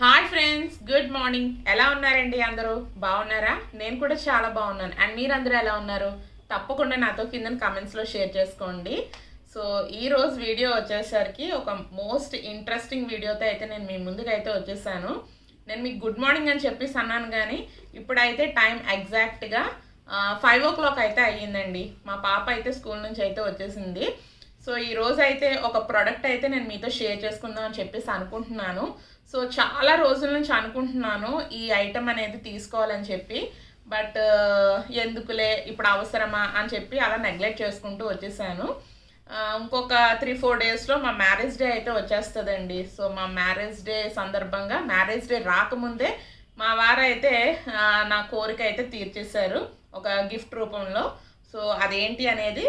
Hi friends, good morning. ఎలా ఉన్నారండి? అందరూ బాగున్నారా? నేను కూడా చాలా బాగున్నాను. అండ్ మీరందరూ ఎలా ఉన్నారు? తప్పకుండా నాతో కింద కామెంట్స్లో షేర్ చేసుకోండి. సో ఈ రోజు వీడియో వచ్చేసరికి ఒక మోస్ట్ ఇంట్రెస్టింగ్ వీడియోతో అయితే నేను మీ ముందుకు అయితే వచ్చేసాను. నేను మీకు గుడ్ మార్నింగ్ అని చెప్పేసి అన్నాను, కానీ ఇప్పుడైతే టైం ఎగ్జాక్ట్గా 5 o'clock అయితే అయ్యిందండి. మా పాప అయితే స్కూల్ నుంచి అయితే వచ్చేసింది. సో ఈ రోజు అయితే ఒక ప్రోడక్ట్ అయితే నేను మీతో షేర్ చేసుకుందాం అని చెప్పేసి అనుకుంటున్నాను. సో చాలా రోజుల నుంచి అనుకుంటున్నాను ఈ ఐటమ్ అనేది తీసుకోవాలని చెప్పి, బట్ ఎందుకులే ఇప్పుడు అవసరమా అని చెప్పి అలా నెగ్లెక్ట్ చేసుకుంటూ వచ్చేసాను. ఇంకొక 3-4 డేస్లో మా మ్యారేజ్ డే అయితే వచ్చేస్తుందండి. సో మా మ్యారేజ్ డే సందర్భంగా, మ్యారేజ్ డే రాకముందే మా వారైతే నా కోరిక అయితే తీర్చేశారు ఒక గిఫ్ట్ రూపంలో. సో అదేంటి అనేది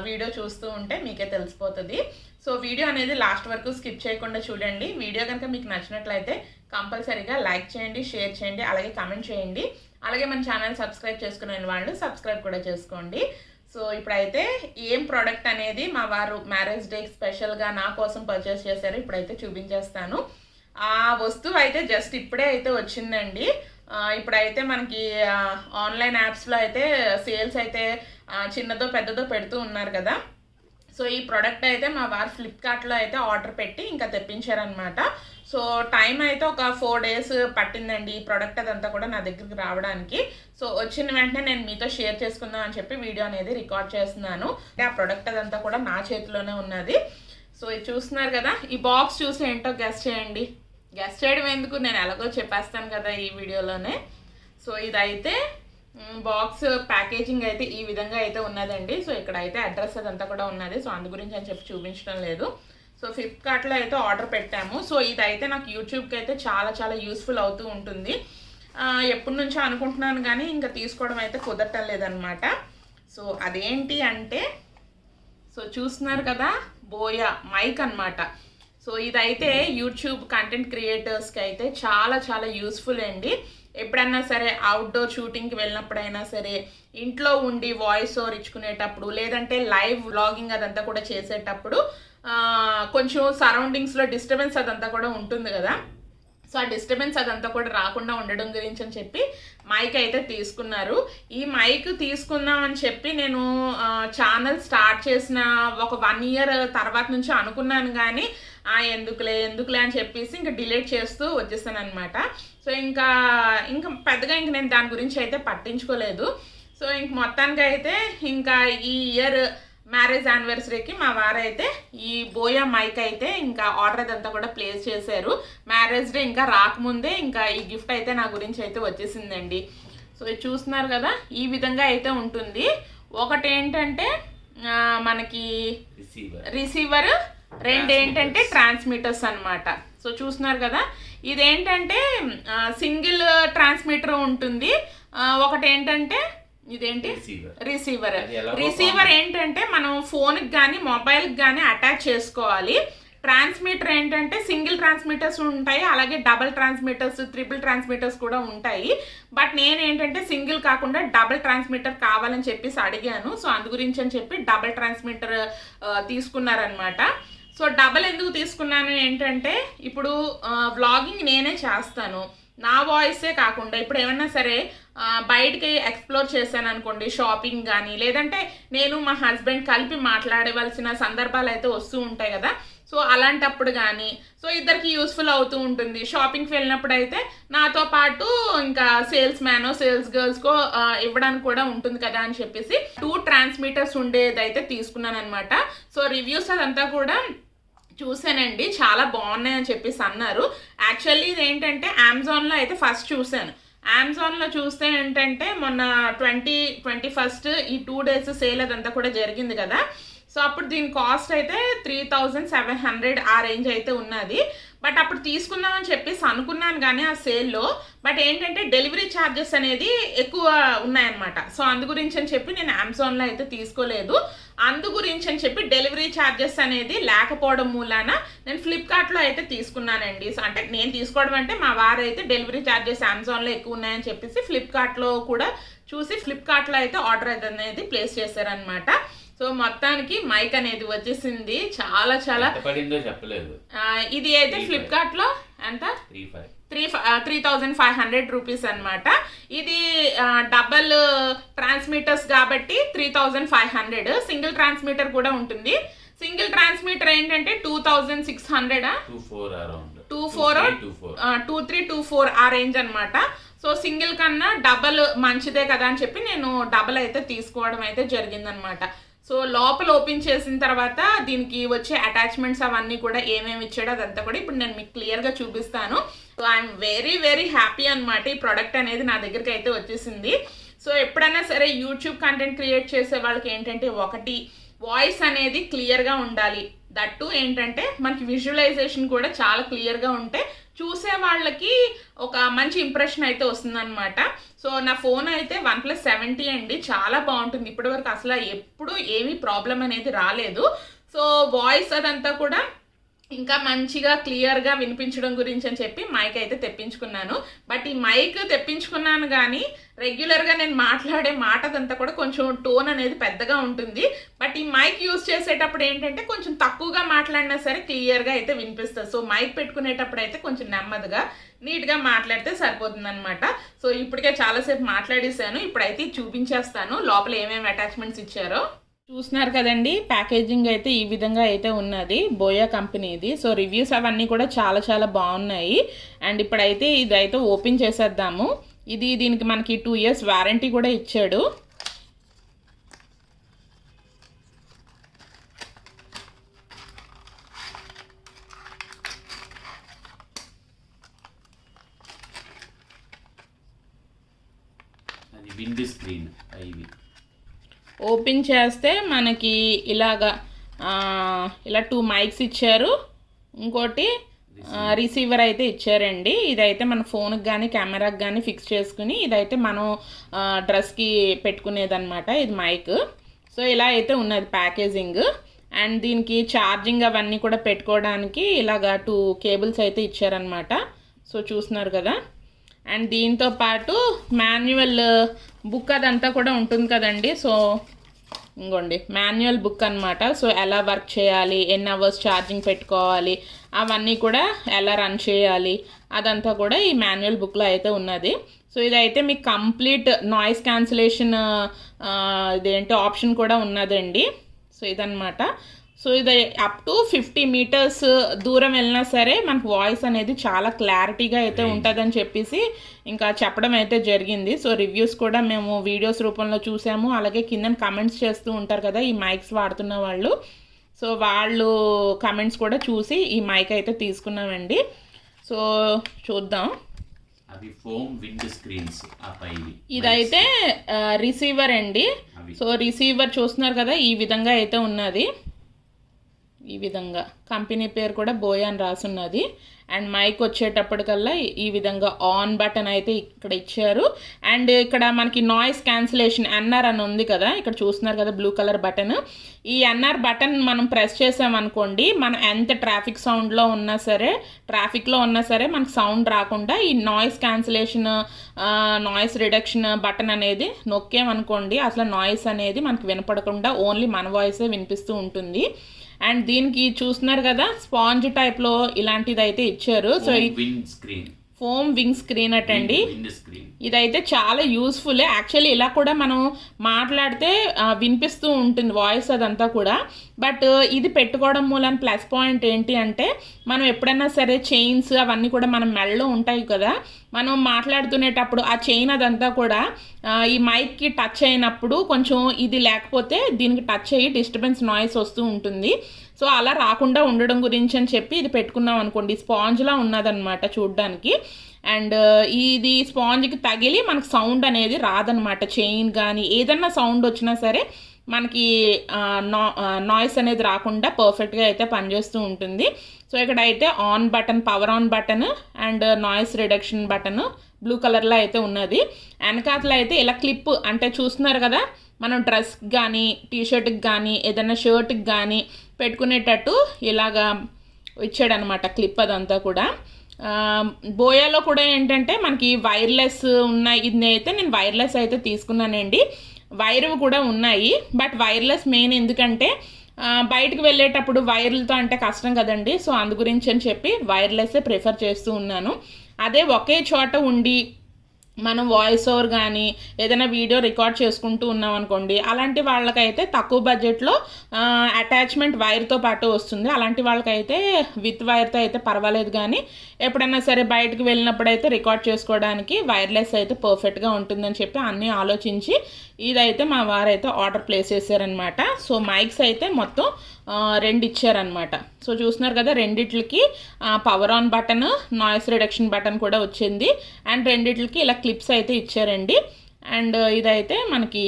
వీడియో చూస్తూ ఉంటే మీకే తెలిసిపోతుంది. సో వీడియో అనేది లాస్ట్ వరకు స్కిప్ చేయకుండా చూడండి. వీడియో కనుక మీకు నచ్చినట్లయితే కంపల్సరీగా లైక్ చేయండి, షేర్ చేయండి, అలాగే కామెంట్ చేయండి. అలాగే మన ఛానల్ సబ్స్క్రైబ్ చేసుకునే వాళ్ళు సబ్స్క్రైబ్ కూడా చేసుకోండి. సో ఇప్పుడైతే ఏం ప్రోడక్ట్ అనేది మా వారు మ్యారేజ్ డే స్పెషల్గా నా కోసం పర్చేస్ చేశారు ఇప్పుడైతే చూపించేస్తాను. ఆ వస్తువు అయితే జస్ట్ ఇప్పుడే అయితే వచ్చిందండి. ఇప్పుడైతే మనకి ఆన్లైన్ యాప్స్లో అయితే సేల్స్ అయితే చిన్నదో పెద్దదో పెడుతూ ఉన్నారు కదా. సో ఈ ప్రోడక్ట్ అయితే మా వారు ఫ్లిప్కార్ట్లో అయితే ఆర్డర్ పెట్టి ఇంకా తెప్పించారనమాట. సో టైం అయితే ఒక 4 days పట్టిందండి ఈ ప్రోడక్ట్ అదంతా కూడా నా దగ్గరికి రావడానికి. సో వచ్చిన వెంటనే నేను మీతో షేర్ చేసుకుందాం అని చెప్పి వీడియో అనేది రికార్డ్ చేస్తున్నాను. ఆ ప్రోడక్ట్ అదంతా కూడా నా చేతిలోనే ఉన్నది. సో ఇది చూస్తున్నారు కదా, ఈ బాక్స్ చూసి ఏంటో గెస్ చేయండి. గెస్ చేయడం ఎందుకు, నేను ఎలాగో చెప్పేస్తాను కదా ఈ వీడియోలోనే. సో ఇదైతే బాక్స్ ప్యాకేజింగ్ అయితే ఈ విధంగా అయితే ఉన్నదండి. సో ఇక్కడ అయితే అడ్రస్ అదంతా కూడా ఉన్నది. సో అందు గురించి అని చెప్పి చూపించడం లేదు. సో ఫ్లిప్కార్ట్లో అయితే ఆర్డర్ పెట్టాము. సో ఇదైతే నాకు యూట్యూబ్కి అయితే చాలా చాలా యూస్ఫుల్ అవుతూ ఉంటుంది. ఎప్పటి నుంచో అనుకుంటున్నాను కానీ ఇంకా తీసుకోవడం అయితే కుదరటం లేదనమాట. సో అదేంటి అంటే, సో చూస్తున్నారు కదా, బోయా మైక్ అనమాట. సో ఇదైతే యూట్యూబ్ కంటెంట్ క్రియేటర్స్కి అయితే చాలా చాలా యూస్ఫుల్ అండి. ఎప్పుడైనా సరే అవుట్డోర్ షూటింగ్కి వెళ్ళినప్పుడైనా సరే, ఇంట్లో ఉండి వాయిస్ ఓవర్ ఇచ్చుకునేటప్పుడు, లేదంటే లైవ్ వ్లాగింగ్ అదంతా కూడా చేసేటప్పుడు కొంచెం సరౌండింగ్స్లో డిస్టర్బెన్స్ అదంతా కూడా ఉంటుంది కదా. సో ఆ డిస్టర్బెన్స్ అదంతా కూడా రాకుండా ఉండడం గురించి అని చెప్పి మైక్ అయితే తీసుకున్నారు. ఈ మైక్ తీసుకుందాం అని చెప్పి నేను ఛానల్ స్టార్ట్ చేసిన ఒక 1 year తర్వాత నుంచి అనుకున్నాను, కానీ ఎందుకులే అని చెప్పేసి ఇంకా డిలీట్ చేస్తూ వచ్చేసాను అనమాట. సో ఇంకా పెద్దగా ఇంక నేను దాని గురించి అయితే పట్టించుకోలేదు. సో ఇంక మొత్తానికి అయితే ఇంకా ఈ ఇయర్ మ్యారేజ్ యానివర్సరీకి మా వారైతే ఈ బోయా మైక్ అయితే ఇంకా ఆర్డర్ అదంతా కూడా ప్లేస్ చేశారు. మ్యారేజ్ డే ఇంకా రాకముందే ఇంకా ఈ గిఫ్ట్ అయితే నా గురించి అయితే వచ్చేసిందండి. సో ఇది చూస్తున్నారు కదా, ఈ విధంగా అయితే ఉంటుంది. ఒకటి ఏంటంటే మనకి రిసీవర్, 2 ఏంటంటే ట్రాన్స్మిటర్స్ అనమాట. సో చూస్తున్నారు కదా, ఇదేంటంటే సింగిల్ ట్రాన్స్మిటర్ ఉంటుంది. ఒకటి ఏంటంటే ఇదేంటి రిసీవర్ ఏంటంటే మనం ఫోన్కి కానీ మొబైల్కి కానీ అటాచ్ చేసుకోవాలి. ట్రాన్స్మిటర్ ఏంటంటే సింగిల్ ట్రాన్స్మిటర్స్ ఉంటాయి, అలాగే డబల్ ట్రాన్స్మిటర్స్, ట్రిపుల్ ట్రాన్స్మిటర్స్ కూడా ఉంటాయి. బట్ నేను ఏంటంటే సింగిల్ కాకుండా డబల్ ట్రాన్స్మిటర్ కావాలని చెప్పేసి అడిగాను. సో అందు గురించి అని చెప్పి డబల్ ట్రాన్స్మిటర్ తీసుకున్నారనమాట. సో డబల్ ఎందుకు తీసుకున్నాను ఏంటంటే, ఇప్పుడు వ్లాగింగ్ నేనే చేస్తాను, నా వాయిసే కాకుండా ఇప్పుడు ఏమన్నా సరే బయటికి ఎక్స్ప్లోర్ చేశాను అనుకోండి, షాపింగ్ కానీ, లేదంటే నేను మా హస్బెండ్ కలిపి మాట్లాడవలసిన సందర్భాలు అయితే వస్తూ ఉంటాయి కదా. సో అలాంటప్పుడు కానీ సో ఇద్దరికి యూస్ఫుల్ అవుతూ ఉంటుంది. షాపింగ్కి వెళ్ళినప్పుడు అయితే నాతో పాటు ఇంకా సేల్స్ మ్యానో సేల్స్ గర్ల్స్కో ఇవ్వడానికి కూడా ఉంటుంది కదా అని చెప్పేసి 2 ట్రాన్స్మిటర్స్ ఉండేదైతే తీసుకున్నాను అనమాట. సో రివ్యూస్ అదంతా కూడా చూసానండి, చాలా బాగున్నాయి అని చెప్పేసి అన్నారు. యాక్చువల్లీ ఇది ఏంటంటే అమెజాన్లో అయితే ఫస్ట్ చూశాను. అమెజాన్లో చూస్తే ఏంటంటే మొన్న 21st ఈ 2 days సేల్ అదంతా కూడా జరిగింది కదా. సో అప్పుడు దీని కాస్ట్ అయితే 3700 ఆ రేంజ్ అయితే ఉన్నది. బట్ అప్పుడు తీసుకుందామని చెప్పేసి అనుకున్నాను కానీ ఆ సేల్లో, బట్ ఏంటంటే డెలివరీ ఛార్జెస్ అనేది ఎక్కువ ఉన్నాయన్నమాట. సో అందు గురించి అని చెప్పి నేను అమెజాన్లో అయితే తీసుకోలేదు. అందు గురించి అని చెప్పి డెలివరీ ఛార్జెస్ అనేది లేకపోవడం మూలాన నేను ఫ్లిప్కార్ట్లో అయితే తీసుకున్నానండి. సో అంటే నేను తీసుకోవడం అంటే మా వారు అయితే డెలివరీ ఛార్జెస్ అమెజాన్లో ఎక్కువ ఉన్నాయని చెప్పేసి ఫ్లిప్కార్ట్లో కూడా చూసి ఫ్లిప్కార్ట్లో అయితే ఆర్డర్ అనేది ప్లేస్ చేశారనమాట. సో మొత్తానికి మైక్ అనేది వచ్చేసింది. చాలా చాలా పడిందో చెప్పలేదు. ఇది అయితే ఫ్లిప్కార్ట్లో ఎంత 3,500 రూపీస్ అనమాట. ఇది డబల్ ట్రాన్స్మిటర్స్ కాబట్టి 3,500. సింగిల్ ట్రాన్స్మిటర్ కూడా ఉంటుంది. సింగిల్ ట్రాన్స్మిటర్ ఏంటంటే 2,600 2324 ఆ రేంజ్ అనమాట. సో సింగిల్ కన్నా డబల్ మంచిదే కదా అని చెప్పి నేను డబల్ అయితే తీసుకోవడం అయితే జరిగిందనమాట. సో లోపల ఓపెన్ చేసిన తర్వాత దీనికి వచ్చే అటాచ్మెంట్స్ అవన్నీ కూడా ఏమేమి ఇచ్చాడో అదంతా కూడా ఇప్పుడు నేను మీకు క్లియర్గా చూపిస్తాను. So I'm very very happy అనమాట. ఈ ప్రోడక్ట్ అనేది నా దగ్గరికి అయితే వచ్చేసింది. సో ఎప్పుడైనా సరే యూట్యూబ్ కంటెంట్ క్రియేట్ చేసే వాళ్ళకి ఏంటంటే ఒకటి వాయిస్ అనేది క్లియర్గా ఉండాలి. దట్టు ఏంటంటే మనకి విజువలైజేషన్ కూడా చాలా క్లియర్గా ఉంటే చూసే వాళ్ళకి ఒక మంచి ఇంప్రెషన్ అయితే వస్తుందన్నమాట. సో నా ఫోన్ అయితే OnePlus 70 అండి. చాలా బాగుంటుంది. ఇప్పటివరకు అసలు ఎప్పుడు ఏమీ ప్రాబ్లం అనేది రాలేదు. సో వాయిస్ అదంతా కూడా ఇంకా మంచిగా క్లియర్గా వినిపించడం గురించి అని చెప్పి మైక్ అయితే తెప్పించుకున్నాను. బట్ ఈ మైక్ తెప్పించుకున్నాను కానీ రెగ్యులర్గా నేను మాట్లాడే మాటదంతా కూడా కొంచెం టోన్ అనేది పెద్దగా ఉంటుంది. బట్ ఈ మైక్ యూజ్ చేసేటప్పుడు ఏంటంటే కొంచెం తక్కువగా మాట్లాడినా సరే క్లియర్గా అయితే వినిపిస్తుంది. సో మైక్ పెట్టుకునేటప్పుడు అయితే కొంచెం నెమ్మదిగా నీట్గా మాట్లాడితే సరిపోతుంది అనమాట. సో ఇప్పటికే చాలాసేపు మాట్లాడేసాను. ఇప్పుడైతే చూపించేస్తాను లోపల ఏమేమి అటాచ్మెంట్స్ ఇచ్చారో. చూస్తున్నారు కదండి, ప్యాకేజింగ్ అయితే ఈ విధంగా అయితే ఉన్నది. బోయా కంపెనీది. సో రివ్యూస్ అవన్నీ కూడా చాలా చాలా బాగున్నాయి. అండ్ ఇప్పుడైతే ఇదైతే ఓపెన్ చేసేద్దాము. దీనికి మనకి 2 years వారంటీ కూడా ఇచ్చాడు. అది విండ్ స్క్రీన్. ఓపెన్ చేస్తే మనకి ఇలా 2 మైక్స్ ఇచ్చారు. ఇంకోటి రిసీవర్ అయితే ఇచ్చారండి. ఇదైతే మన ఫోన్కి కానీ కెమెరాకి కానీ ఫిక్స్ చేసుకుని ఇదైతే మనం డ్రెస్కి పెట్టుకునేదన్నమాట. ఇది మైక్. సో ఇలా అయితే ఉన్నది ప్యాకేజింగ్. అండ్ దీనికి ఛార్జింగ్ అవన్నీ కూడా పెట్టుకోవడానికి ఇలాగా 2 కేబుల్స్ అయితే ఇచ్చారనమాట. సో చూస్తున్నారు కదా. అండ్ దీంతో పాటు మాన్యువల్ బుక్ అదంతా కూడా ఉంటుంది కదండి. సో ఇంకోండి మాన్యువల్ బుక్ అనమాట. సో ఎలా వర్క్ చేయాలి, ఎన్ని అవర్స్ ఛార్జింగ్ పెట్టుకోవాలి, అవన్నీ కూడా ఎలా రన్ చేయాలి అదంతా కూడా ఈ మాన్యువల్ బుక్లో అయితే ఉన్నది. సో ఇదైతే మీకు కంప్లీట్ నాయిస్ క్యాన్సిలేషన్ ఇదేంటి ఆప్షన్ కూడా ఉన్నదండి. సో ఇదనమాట. సో ఇది అప్ టు 50 meters దూరం వెళ్ళినా సరే మనకు వాయిస్ అనేది చాలా క్లారిటీగా అయితే ఉంటుందని చెప్పేసి ఇంకా చెప్పడం అయితే జరిగింది. సో రివ్యూస్ కూడా మేము వీడియోస్ రూపంలో చూసాము. అలాగే కింద కమెంట్స్ చేస్తూ ఉంటారు కదా ఈ మైక్స్ వాడుతున్న వాళ్ళు. సో వాళ్ళు కమెంట్స్ కూడా చూసి ఈ మైక్ అయితే తీసుకున్నామండి. సో చూద్దాం. అవి ఫోమ్ విండ్ స్క్రీన్స్. ఇదైతే రిసీవర్ అండి. సో రిసీవర్ చూస్తున్నారు కదా ఈ విధంగా అయితే ఉన్నది. ఈ విధంగా కంపెనీ పేరు కూడా బోయా అని రాసున్నది. అండ్ మైక్ వచ్చేటప్పటికల్లా ఈ విధంగా ఆన్ బటన్ అయితే ఇక్కడ ఇచ్చారు. అండ్ ఇక్కడ మనకి నాయిస్ క్యాన్సిలేషన్ ఎన్ఆర్ అని ఉంది కదా, ఇక్కడ చూస్తున్నారు కదా బ్లూ కలర్ బటన్. ఈ ఎన్ఆర్ బటన్ మనం ప్రెస్ చేసామనుకోండి, మనం ఎంత ట్రాఫిక్ సౌండ్లో ఉన్నా సరే, ట్రాఫిక్లో ఉన్నా సరే మనకు సౌండ్ రాకుండా ఈ noise cancellation noise reduction button అనేది నొక్కేమనుకోండి అసలు నాయిస్ అనేది మనకి వినపడకుండా ఓన్లీ మన వాయిసే వినిపిస్తూ ఉంటుంది. అండ్ దీనికి చూస్తున్నారు కదా స్పాంజ్ టైప్లో ఇలాంటిది అయితే ఇచ్చారు. సో ఫోమ్ వింగ్ స్క్రీన్ అటండి. ఇదైతే చాలా యూస్ఫుల్. యాక్చువల్లీ ఇలా కూడా మనం మాట్లాడితే వినిపిస్తూ ఉంటుంది వాయిస్ అదంతా కూడా. బట్ ఇది పెట్టుకోవడం మూలన ప్లస్ పాయింట్ ఏంటి అంటే మనం ఎప్పుడైనా సరే చైన్స్ అవన్నీ కూడా మనం మెడలో ఉంటాయి కదా, మనం మాట్లాడుతునేటప్పుడు ఆ చైన్ అదంతా కూడా ఈ మైక్కి టచ్ అయినప్పుడు కొంచెం ఇది లేకపోతే దీనికి టచ్ అయ్యి డిస్టర్బెన్స్ నాయిస్ వస్తూ ఉంటుంది. సో అలా రాకుండా ఉండడం గురించి అని చెప్పి ఇది పెట్టుకున్నాం అనుకోండి. స్పాంజ్లా ఉన్నదనమాట చూడ్డానికి. అండ్ ఇది స్పాంజ్కి తగిలి మనకు సౌండ్ అనేది రాదనమాట. చైన్ కానీ ఏదన్నా సౌండ్ వచ్చినా సరే మనకి నాయిస్ అనేది రాకుండా పర్ఫెక్ట్గా అయితే పనిచేస్తూ ఉంటుంది. సో ఇక్కడ అయితే on button, power on button and noise reduction button blue కలర్లో అయితే ఉన్నది. వెనకాతలో అయితే ఇలా క్లిప్ అంటే చూస్తున్నారు కదా, మనం డ్రెస్కి కానీ టీషర్ట్కి కానీ ఏదైనా షర్ట్కి కానీ పెట్టుకునేటట్టు ఇలాగా ఇచ్చాడనమాట క్లిప్ అదంతా కూడా. బోయాలో కూడా ఏంటంటే మనకి వైర్లెస్ ఉన్నాయి. ఇది అయితే నేను వైర్లెస్ అయితే తీసుకున్నానండి. వైర్ కూడా ఉన్నాయి. బట్ వైర్లెస్ మెయిన్, ఎందుకంటే బయటకు వెళ్ళేటప్పుడు వైర్లతో అంటే కష్టం కదండి. సో అందు గురించి అని చెప్పి వైర్లెస్సే ప్రిఫర్ చేస్తూ ఉన్నాను. అదే ఒకే చోట ఉండి మనం వాయిస్ ఓవర్ కానీ ఏదైనా వీడియో రికార్డ్ చేసుకుంటూ ఉన్నాం అనుకోండి, అలాంటి వాళ్ళకైతే తక్కువ బడ్జెట్లో అటాచ్మెంట్ వైర్తో పాటు వస్తుంది. అలాంటి వాళ్ళకైతే విత్ వైర్తో అయితే పర్వాలేదు, కానీ ఎప్పుడైనా సరే బయటకు వెళ్ళినప్పుడు అయితే రికార్డ్ చేసుకోవడానికి వైర్లెస్ అయితే పర్ఫెక్ట్గా ఉంటుందని చెప్పి అన్నీ ఆలోచించి ఇదైతే మా వారైతే ఆర్డర్ ప్లేస్ చేశారనమాట. సో మైక్స్ అయితే మొత్తం 2 ఇచ్చారనమాట. సో చూస్తున్నారు కదా, రెండిట్లకి power on button, noise reduction button కూడా వచ్చింది. అండ్ రెండిట్లకి ఇలా క్లిప్స్ అయితే ఇచ్చారండి. అండ్ ఇదైతే మనకి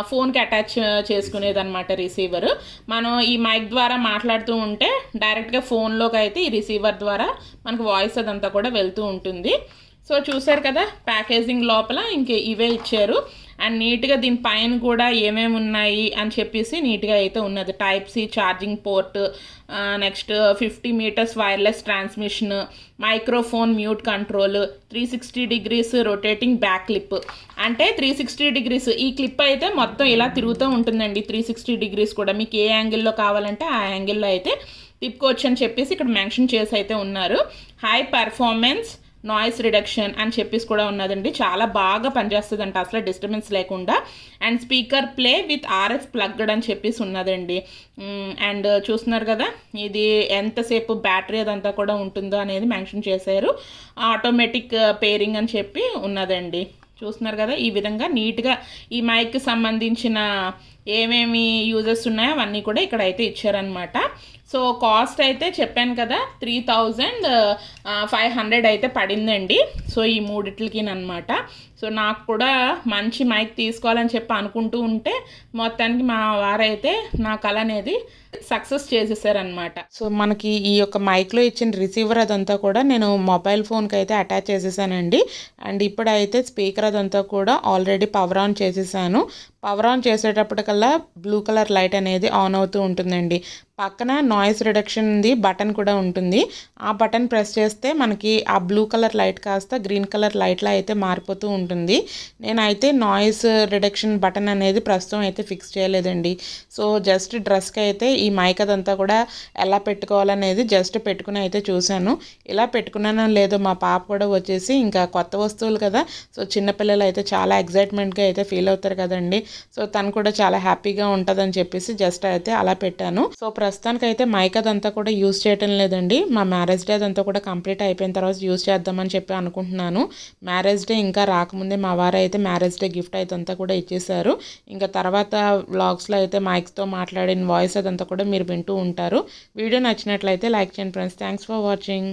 ఫోన్కి అటాచ్ చేసుకునేది అనమాట రిసీవర్. మనం ఈ మైక్ ద్వారా మాట్లాడుతూ ఉంటే డైరెక్ట్గా ఫోన్లోకి అయితే ఈ రిసీవర్ ద్వారా మనకు వాయిస్ అదంతా కూడా వెళ్తూ ఉంటుంది. సో చూసారు కదా, ప్యాకేజింగ్ లోపల ఇంక ఇవే ఇచ్చారు. అండ్ నీట్గా దీనిపైన కూడా ఏమేమి ఉన్నాయి అని చెప్పేసి నీట్గా అయితే ఉన్నది. Type C charging port, next 50 metres wireless transmission, microphone mute control, 360 degrees rotating back clip. అంటే 360 డిగ్రీస్ ఈ క్లిప్ అయితే మొత్తం ఇలా తిరుగుతూ ఉంటుందండి. 360 డిగ్రీస్ కూడా మీకు ఏ యాంగిల్లో కావాలంటే ఆ యాంగిల్లో అయితే తిప్పుకోవచ్చు అని చెప్పేసి ఇక్కడ మెన్షన్ చేసి అయితే ఉన్నారు. హై పర్ఫార్మెన్స్ నాయిస్ రిడక్షన్ అని చెప్పేసి కూడా ఉన్నదండి. చాలా బాగా పనిచేస్తుంది అంట, అసలు డిస్టర్బెన్స్ లేకుండా. And speaker play with RF plugged అని చెప్పేసి ఉన్నదండి. అండ్ చూస్తున్నారు కదా, ఇది ఎంతసేపు బ్యాటరీ అదంతా కూడా ఉంటుందో అనేది మెన్షన్ చేశారు. ఆటోమేటిక్ పేరింగ్ అని చెప్పి ఉన్నదండి. చూస్తున్నారు కదా, ఈ విధంగా నీట్గా ఈ మైక్కి సంబంధించిన ఏమేమి యూజెస్ ఉన్నాయో అవన్నీ కూడా ఇక్కడ అయితే ఇచ్చారనమాట. సో కాస్ట్ అయితే చెప్పాను కదా 3500 అయితే పడిందండి. సో ఈ మూడిట్లకి అనమాట. సో నాకు కూడా మంచి మైక్ తీసుకోవాలని చెప్పి అనుకుంటూ ఉంటే మొత్తానికి మా వారైతే నా కళ అనేది సక్సెస్ చేసేసారనమాట. సో మనకి ఈ యొక్క మైక్లో ఇచ్చిన రిసీవర్ అదంతా కూడా నేను మొబైల్ ఫోన్కి అయితే అటాచ్ చేసేసానండి. అండ్ ఇప్పుడైతే స్పీకర్ అదంతా కూడా ఆల్రెడీ పవర్ ఆన్ చేసేసాను. పవర్ ఆన్ చేసేటప్పటికల్లా బ్లూ కలర్ లైట్ అనేది ఆన్ అవుతూ ఉంటుందండి. పక్కన నాయిస్ రిడక్షన్ది బటన్ కూడా ఉంటుంది. ఆ బటన్ ప్రెస్ చేస్తే మనకి ఆ బ్లూ కలర్ లైట్ కాస్త గ్రీన్ కలర్ లైట్లా అయితే మారిపోతూ ఉంటుంది. నేనైతే నాయిస్ రిడక్షన్ బటన్ అనేది ప్రస్తుతం అయితే ఫిక్స్ చేయలేదండి. సో జస్ట్ డ్రెస్కి అయితే ఈ మైక్ అదంతా కూడా ఎలా పెట్టుకోవాలనేది జస్ట్ పెట్టుకుని అయితే చూశాను. ఇలా పెట్టుకున్నానో లేదో మా పాప కూడా వచ్చేసి ఇంకా కొత్త వస్తువులు కదా, సో చిన్నపిల్లలు అయితే చాలా ఎగ్జైట్మెంట్గా అయితే ఫీల్ అవుతారు కదండి. సో తను కూడా చాలా హ్యాపీగా ఉంటుందని చెప్పేసి జస్ట్ అయితే అలా పెట్టాను. సో ప్రస్తుతానికి అయితే మైక్ అదంతా కూడా యూజ్ చేయటం లేదండి. మా మ్యారేజ్ డే అదంతా కూడా కంప్లీట్ అయిపోయిన తర్వాత యూజ్ చేద్దామని చెప్పి అనుకుంటున్నాను. మ్యారేజ్ డే ఇంకా రాకముందే మా వారు అయితే మ్యారేజ్ డే గిఫ్ట్ అయితే అంతా కూడా ఇచ్చేసారు. ఇంకా తర్వాత వ్లాగ్స్లో అయితే మైక్స్తో మాట్లాడిన వాయిస్ అదంతా కూడా మీరు వింటూ ఉంటారు. వీడియో నచ్చినట్లయితే లైక్ చేయండి ఫ్రెండ్స్. Thanks for watching.